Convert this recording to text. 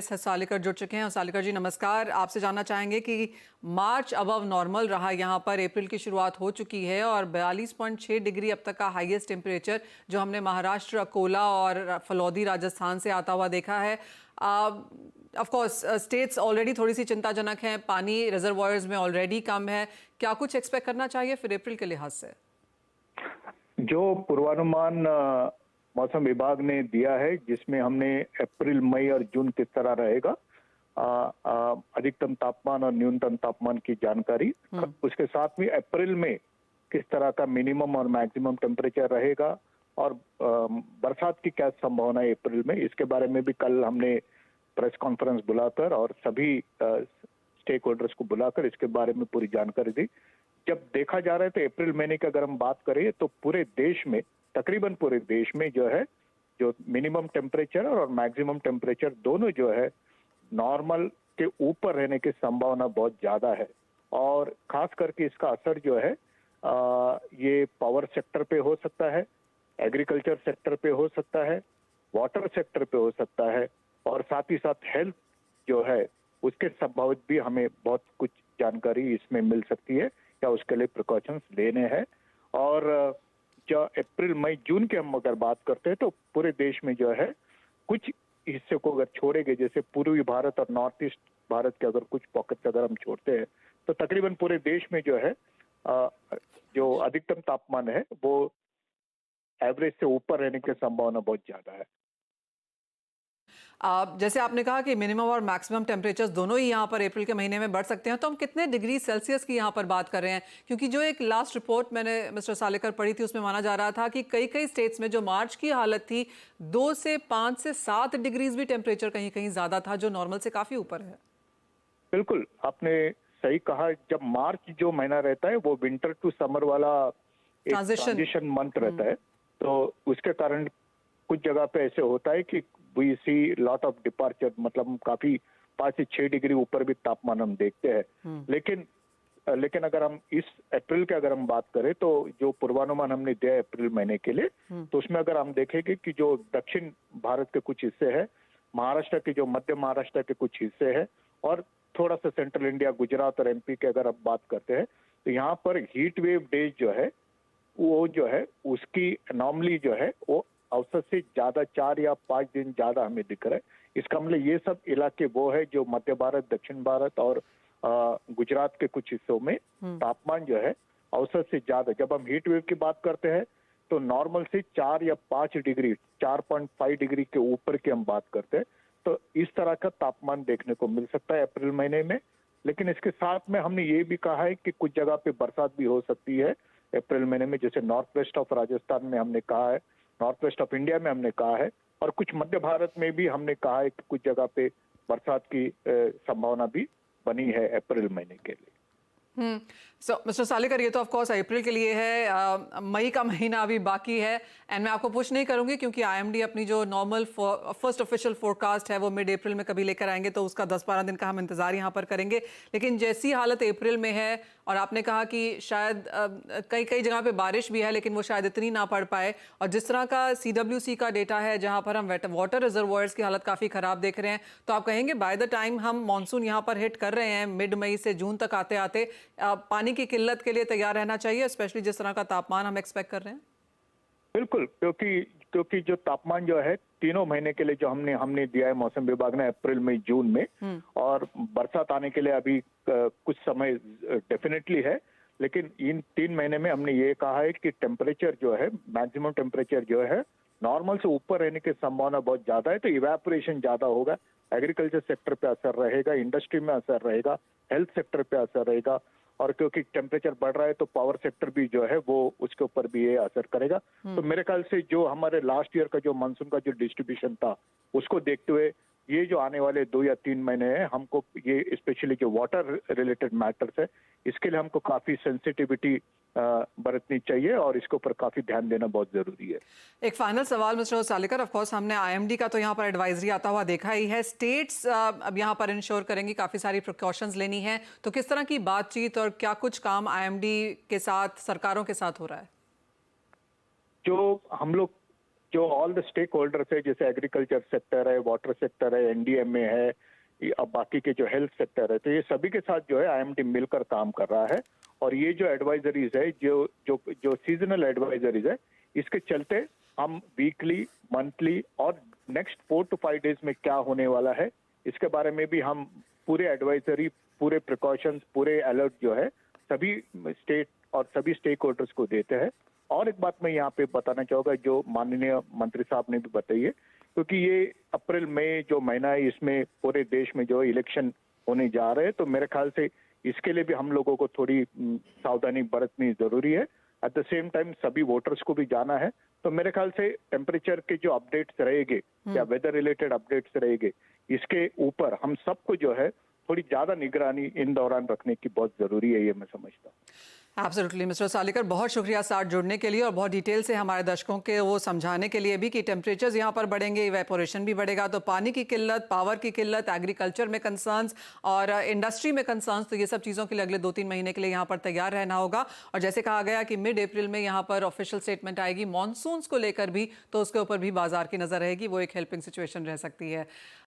सालिकर जुड़ चुके हैं। और सालिकर जी नमस्कार, आपसे जानना चाहेंगे कि मार्च अबव नॉर्मल रहा यहाँ पर, अप्रैल की शुरुआत हो चुकी है और 42.6 डिग्री अब तक का हाईएस्ट टेम्परेचर जो हमने महाराष्ट्र, अकोला और फलौदी राजस्थान से आता हुआ देखा है। ऑफ कोर्स स्टेट्स ऑलरेडी थोड़ी सी चिंताजनक हैं, पानी रिजर्वॉयर्स में ऑलरेडी कम है, क्या कुछ एक्सपेक्ट करना चाहिए फिर अप्रैल के लिहाज से? जो पूर्वानुमान मौसम विभाग ने दिया है, जिसमें हमने अप्रैल, मई और जून किस तरह रहेगा, अधिकतम तापमान और न्यूनतम तापमान की जानकारी, उसके साथ में अप्रैल में किस तरह का मिनिमम और मैक्सिमम टेम्परेचर रहेगा और बरसात की क्या संभावना है अप्रैल में, इसके बारे में भी कल हमने प्रेस कॉन्फ्रेंस बुलाकर और सभी स्टेक होल्डर्स को बुलाकर इसके बारे में पूरी जानकारी दी। जब देखा जा रहा है तो अप्रैल महीने की अगर हम बात करें तो पूरे देश में, तकरीबन पूरे देश में जो है, जो मिनिमम टेम्परेचर और मैक्सिमम टेम्परेचर दोनों जो है नॉर्मल के ऊपर रहने की संभावना बहुत ज्यादा है। और खास करके इसका असर जो है ये पावर सेक्टर पे हो सकता है, एग्रीकल्चर सेक्टर पे हो सकता है, वाटर सेक्टर पे हो सकता है और साथ ही साथ हेल्थ जो है उसके संभावित भी हमें बहुत कुछ जानकारी इसमें मिल सकती है, क्या उसके लिए प्रिकॉशंस लेने हैं। और जो अप्रैल, मई, जून की हम अगर बात करते हैं तो पूरे देश में जो है कुछ हिस्से को अगर छोड़ेंगे, जैसे पूर्वी भारत और नॉर्थ ईस्ट भारत के अगर कुछ पॉकेट्स अगर हम छोड़ते हैं तो तकरीबन पूरे देश में जो है जो अधिकतम तापमान है वो एवरेज से ऊपर रहने की संभावना बहुत ज्यादा है। जैसे आपने कहा कि मिनिमम और मैक्सिमम टेम्परेचर्स दोनों ही यहाँ पर अप्रैल के महीने में बढ़ सकते हैं, तो हम कितने डिग्री सेल्सियस की यहाँ पर बात कर रहे हैं? क्योंकि जो एक लास्ट रिपोर्ट मैंने मिस्टर सालेकर पढ़ी थी उसमें माना जा रहा था कि कई कई स्टेट्स में जो मार्च की हालत थी 2 से 5 से 7 डिग्रीज भी टेम्परेचर कहीं कहीं ज्यादा था, जो नॉर्मल से काफी ऊपर है। बिल्कुल आपने सही कहा। जब मार्च जो महीना रहता है वो विंटर टू समर वाला एक ट्रांजिशन मंथ रहता है, तो उसके कारण कुछ जगह पे ऐसे होता है कि we see lot of departure, मतलब काफी 5 से 6 डिग्री ऊपर भी तापमान हम देखते हैं। लेकिन अगर हम इस अप्रैल के अगर हम बात करें तो जो पूर्वानुमान हमने दिया है अप्रैल महीने के लिए, तो उसमें अगर हम देखेंगे कि जो दक्षिण भारत के कुछ हिस्से हैं, महाराष्ट्र के, जो मध्य महाराष्ट्र के कुछ हिस्से हैं और थोड़ा सा सेंट्रल इंडिया, गुजरात और एमपी के अगर हम बात करते हैं तो यहाँ पर हीट वेव डेज जो है वो जो है उसकी नॉर्मली जो है वो औसत से ज्यादा 4 या 5 दिन ज्यादा हमें दिख रहा है। इसका मतलब ये सब इलाके वो है जो मध्य भारत, दक्षिण भारत और गुजरात के कुछ हिस्सों में तापमान जो है औसत से ज्यादा, जब हम हीट वेव की बात करते हैं तो नॉर्मल से 4 या 5 डिग्री, 4.5 डिग्री के ऊपर की हम बात करते हैं, तो इस तरह का तापमान देखने को मिल सकता है अप्रैल महीने में। लेकिन इसके साथ में हमने ये भी कहा है कि कुछ जगह पे बरसात भी हो सकती है अप्रैल महीने में, जैसे नॉर्थ वेस्ट ऑफ राजस्थान में हमने कहा है, नॉर्थ वेस्ट ऑफ इंडिया में हमने कहा है और कुछ मध्य भारत में भी हमने कहा है कि कुछ जगह पे बरसात की संभावना भी बनी है अप्रैल महीने के लिए। सो मिस्टर सालेकर, ये तो ऑफ कोर्स अप्रैल के लिए है, मई का महीना अभी बाकी है एंड मैं आपको पुश नहीं करूंगी क्योंकि आईएमडी अपनी जो नॉर्मल फर्स्ट ऑफिशियल फोरकास्ट है वो मिड अप्रैल में कभी लेकर आएंगे, तो उसका 10-12 दिन का हम इंतजार यहाँ पर करेंगे। लेकिन जैसी हालत अप्रैल में है और आपने कहा कि शायद कई कई जगह पे बारिश भी है लेकिन वो शायद इतनी ना पड़ पाए, और जिस तरह का CWC का डेटा है जहाँ पर हम वाटर रिजर्वॉयर्स की हालत काफ़ी ख़राब देख रहे हैं, तो आप कहेंगे बाय द टाइम हम मानसून यहाँ पर हिट कर रहे हैं मिड मई से जून तक आते आते पानी की किल्लत के लिए तैयार रहना चाहिए, स्पेशली जिस तरह का तापमान हम एक्सपेक्ट कर रहे हैं? बिल्कुल, क्योंकि जो तापमान जो है तीनों महीने के लिए जो हमने दिया है मौसम विभाग ने अप्रैल, मई, जून में, और बरसात आने के लिए अभी कुछ समय डेफिनेटली है, लेकिन इन 3 महीने में हमने ये कहा है कि टेम्परेचर जो है, मैक्सिमम टेम्परेचर जो है नॉर्मल से ऊपर रहने की संभावना बहुत ज्यादा है, तो इवेपोरेशन ज्यादा होगा, एग्रीकल्चर सेक्टर पे असर रहेगा, इंडस्ट्री में असर रहेगा, हेल्थ सेक्टर पे असर रहेगा, और क्योंकि टेम्परेचर बढ़ रहा है तो पावर सेक्टर भी जो है वो उसके ऊपर भी ये असर करेगा। तो मेरे ख्याल से जो हमारे लास्ट ईयर का जो मानसून का जो डिस्ट्रीब्यूशन था उसको देखते हुए ये जो आने वाले 2 या 3 महीने हैं, हमको ये स्पेशली जो वाटर रिलेटेड मैटर्स है इसके लिए हमको काफी सेंसिटिविटी बरतनी चाहिए और इसके ऊपर काफी ध्यान देना बहुत जरूरी है। एक फाइनल सवाल मिस्टर सालेकर, ऑफ कोर्स हमने आईएमडी का तो यहाँ पर एडवाइजरी आता हुआ देखा ही है, स्टेट्स अब यहाँ पर इंश्योर करेंगी, काफी सारी प्रिकॉशंस लेनी है, तो किस तरह की बातचीत और क्या कुछ काम आईएमडी के साथ, सरकारों के साथ हो रहा है? जो हम लोग जो ऑल द स्टेक होल्डर्स है, जैसे एग्रीकल्चर सेक्टर है, वाटर सेक्टर है, एनडीएमए है, अब बाकी के जो हेल्थ सेक्टर है, तो ये सभी के साथ जो है आईएमडी मिलकर काम कर रहा है। और ये जो एडवाइजरीज है, जो सीजनल एडवाइजरीज है, इसके चलते हम वीकली, मंथली और नेक्स्ट 4 to 5 डेज में क्या होने वाला है, इसके बारे में भी हम पूरे एडवाइजरी, पूरे प्रिकॉशंस, पूरे अलर्ट जो है सभी स्टेट और सभी स्टेक होल्डर्स को देते हैं। और एक बात मैं यहाँ पे बताना चाहूंगा, जो माननीय मंत्री साहब ने भी बताई है, क्योंकि ये अप्रैल मई जो महीना है, इसमें पूरे देश में जो इलेक्शन होने जा रहे हैं, तो मेरे ख्याल से इसके लिए भी हम लोगों को थोड़ी सावधानी बरतनी जरूरी है। एट द सेम टाइम सभी वोटर्स को भी जाना है, तो मेरे ख्याल से टेम्परेचर के जो अपडेट्स रहेंगे या वेदर रिलेटेड अपडेट्स रहेंगे, इसके ऊपर हम सबको जो है थोड़ी ज्यादा निगरानी इन दौरान रखने की बहुत जरूरी है, ये मैं समझता हूँ। एब्सोल्युटली मिस्टर सालेकर, बहुत शुक्रिया साथ जुड़ने के लिए और बहुत डिटेल से हमारे दर्शकों के वो समझाने के लिए भी कि टेम्परेचर्स यहाँ पर बढ़ेंगे, इवेपोरेशन भी बढ़ेगा, तो पानी की किल्लत, पावर की किल्लत, एग्रीकल्चर में कंसर्न्स और इंडस्ट्री में कंसर्न्स, तो ये सब चीज़ों के लिए अगले 2-3 महीने के लिए यहाँ पर तैयार रहना होगा। और जैसे कहा गया कि मिड अप्रैल में यहाँ पर ऑफिशियल स्टेटमेंट आएगी मॉनसून्स को लेकर भी, तो उसके ऊपर भी बाजार की नज़र रहेगी, वो एक हेल्पिंग सिचुएशन रह सकती है।